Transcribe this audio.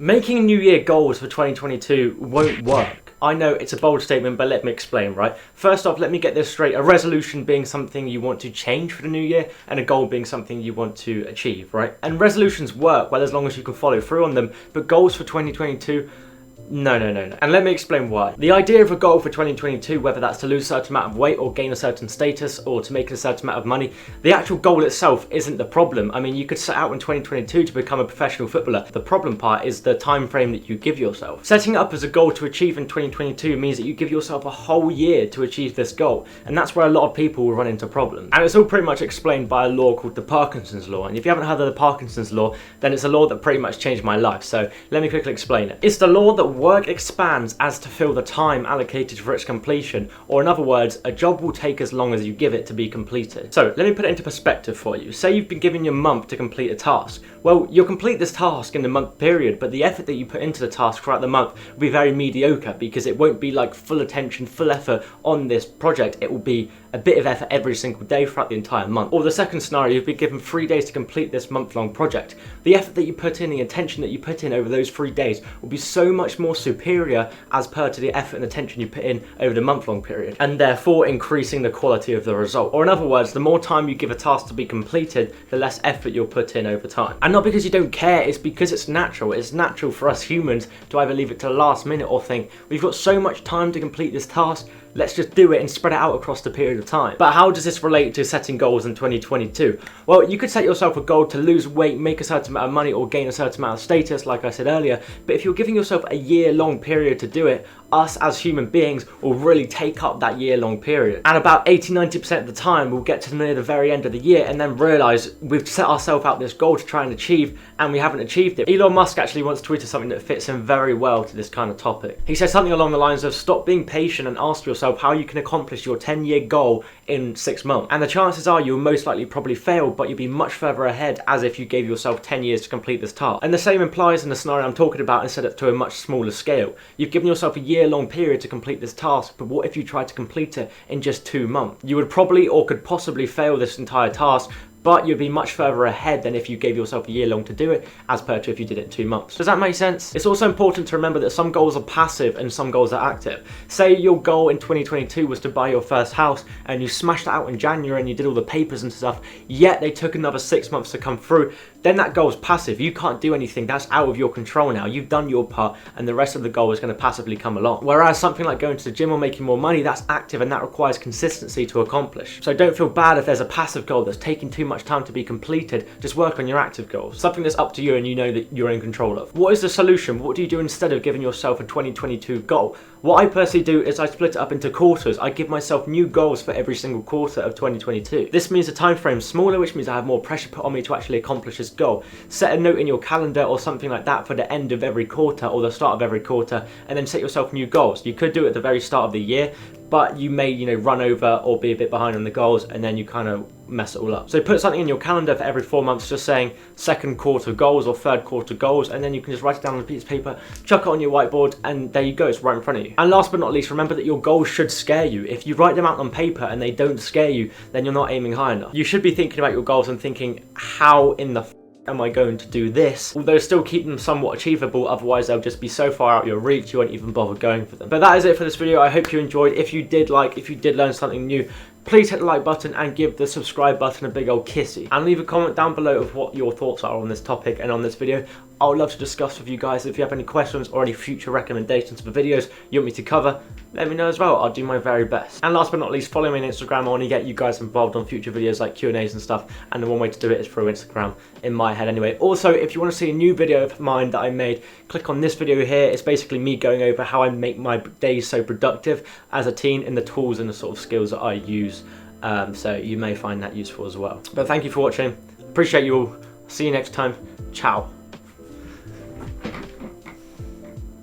Making New Year goals for 2022 won't work. I know it's a bold statement, but let me explain, right? First off, let me get this straight. A resolution being something you want to change for the new year, and a goal being something you want to achieve, right? And resolutions work well as long as you can follow through on them, but goals for 2022, no. And let me explain why. The idea of a goal for 2022, whether that's to lose a certain amount of weight or gain a certain status or to make a certain amount of money, the actual goal itself isn't the problem. I mean, you could set out in 2022 to become a professional footballer. The problem part is the time frame that you give yourself. Setting it up as a goal to achieve in 2022 means that you give yourself a whole year to achieve this goal, and that's where a lot of people will run into problems. And it's all pretty much explained by a law called the Parkinson's law. And if you haven't heard of the Parkinson's law, then it's a law that pretty much changed my life. So let me quickly explain it. It's the law that work expands as to fill the time allocated for its completion, or in other words, a job will take as long as you give it to be completed. So let me put it into perspective for you. Say you've been given your month to complete a task. Well, you'll complete this task in the month period, but the effort that you put into the task throughout the month will be very mediocre, because it won't be like full attention, full effort on this project. It will be a bit of effort every single day throughout the entire month. Or the second scenario, you've been given 3 days to complete this month-long project. The effort that you put in, the attention that you put in over those 3 days will be so much more superior as per to the effort and attention you put in over the month-long period, and therefore increasing the quality of the result. Or in other words, the more time you give a task to be completed, the less effort you'll put in over time. And not because you don't care, it's because it's natural. It's natural for us humans to either leave it to the last minute or think, we've got so much time to complete this task, let's just do it and spread it out across the period of time. But how does this relate to setting goals in 2022? Well, you could set yourself a goal to lose weight, make a certain amount of money, or gain a certain amount of status, like I said earlier. But if you're giving yourself a year-long period to do it, us as human beings will really take up that year-long period. And about 80-90% of the time, we'll get to near the very end of the year and then realise we've set ourselves out this goal to try and achieve, and we haven't achieved it. Elon Musk actually once tweeted something that fits in very well to this kind of topic. He said something along the lines of, stop being patient and ask yourself how you can accomplish your 10-year goal in 6 months. And the chances are you'll most likely probably fail, but you'll be much further ahead as if you gave yourself 10 years to complete this task. And the same applies in the scenario I'm talking about, and set it to a much smaller scale. You've given yourself a year-long period to complete this task, but what if you tried to complete it in just 2 months? You would probably or could possibly fail this entire task, but you'd be much further ahead than if you gave yourself a year long to do it, as per to if you did it in 2 months. Does that make sense? It's also important to remember that some goals are passive and some goals are active. Say your goal in 2022 was to buy your first house, and you smashed it out in January and you did all the papers and stuff, yet they took another 6 months to come through. Then that goal is passive. You can't do anything. That's out of your control now. You've done your part, and the rest of the goal is going to passively come along. Whereas something like going to the gym or making more money, that's active, and that requires consistency to accomplish. So don't feel bad if there's a passive goal that's taking too much time to be completed. Just work on your active goals. Something that's up to you and you know that you're in control of. What is the solution? What do you do instead of giving yourself a 2022 goal? What I personally do is I split it up into quarters. I give myself new goals for every single quarter of 2022. This means the time frame is smaller, which means I have more pressure put on me to actually accomplish this goal. Set a note in your calendar or something like that for the end of every quarter or the start of every quarter, and then set yourself new goals. You could do it at the very start of the year, but you may, run over or be a bit behind on the goals, and then you kind of mess it all up. So put something in your calendar for every 4 months, just saying second quarter goals or third quarter goals, and then you can just write it down on a piece of paper, chuck it on your whiteboard, and there you go, it's right in front of you. And last but not least, remember that your goals should scare you. If you write them out on paper and they don't scare you, then you're not aiming high enough. You should be thinking about your goals and thinking, how in the am I going to do this? Although still keep them somewhat achievable, otherwise they'll just be so far out your reach you won't even bother going for them. But that is it for this video. I hope you enjoyed. If you did learn something new, please hit the like button and give the subscribe button a big old kissy. And leave a comment down below of what your thoughts are on this topic and on this video. I would love to discuss with you guys. If you have any questions or any future recommendations for videos you want me to cover, let me know as well. I'll do my very best. And last but not least, follow me on Instagram. I want to get you guys involved on future videos like Q&As and stuff. And the one way to do it is through Instagram, in my head anyway. Also, if you want to see a new video of mine that I made, click on this video here. It's basically me going over how I make my days so productive as a teen, and the tools and the sort of skills that I use. So you may find that useful as well. But thank you for watching. Appreciate you all. See you next time. Ciao.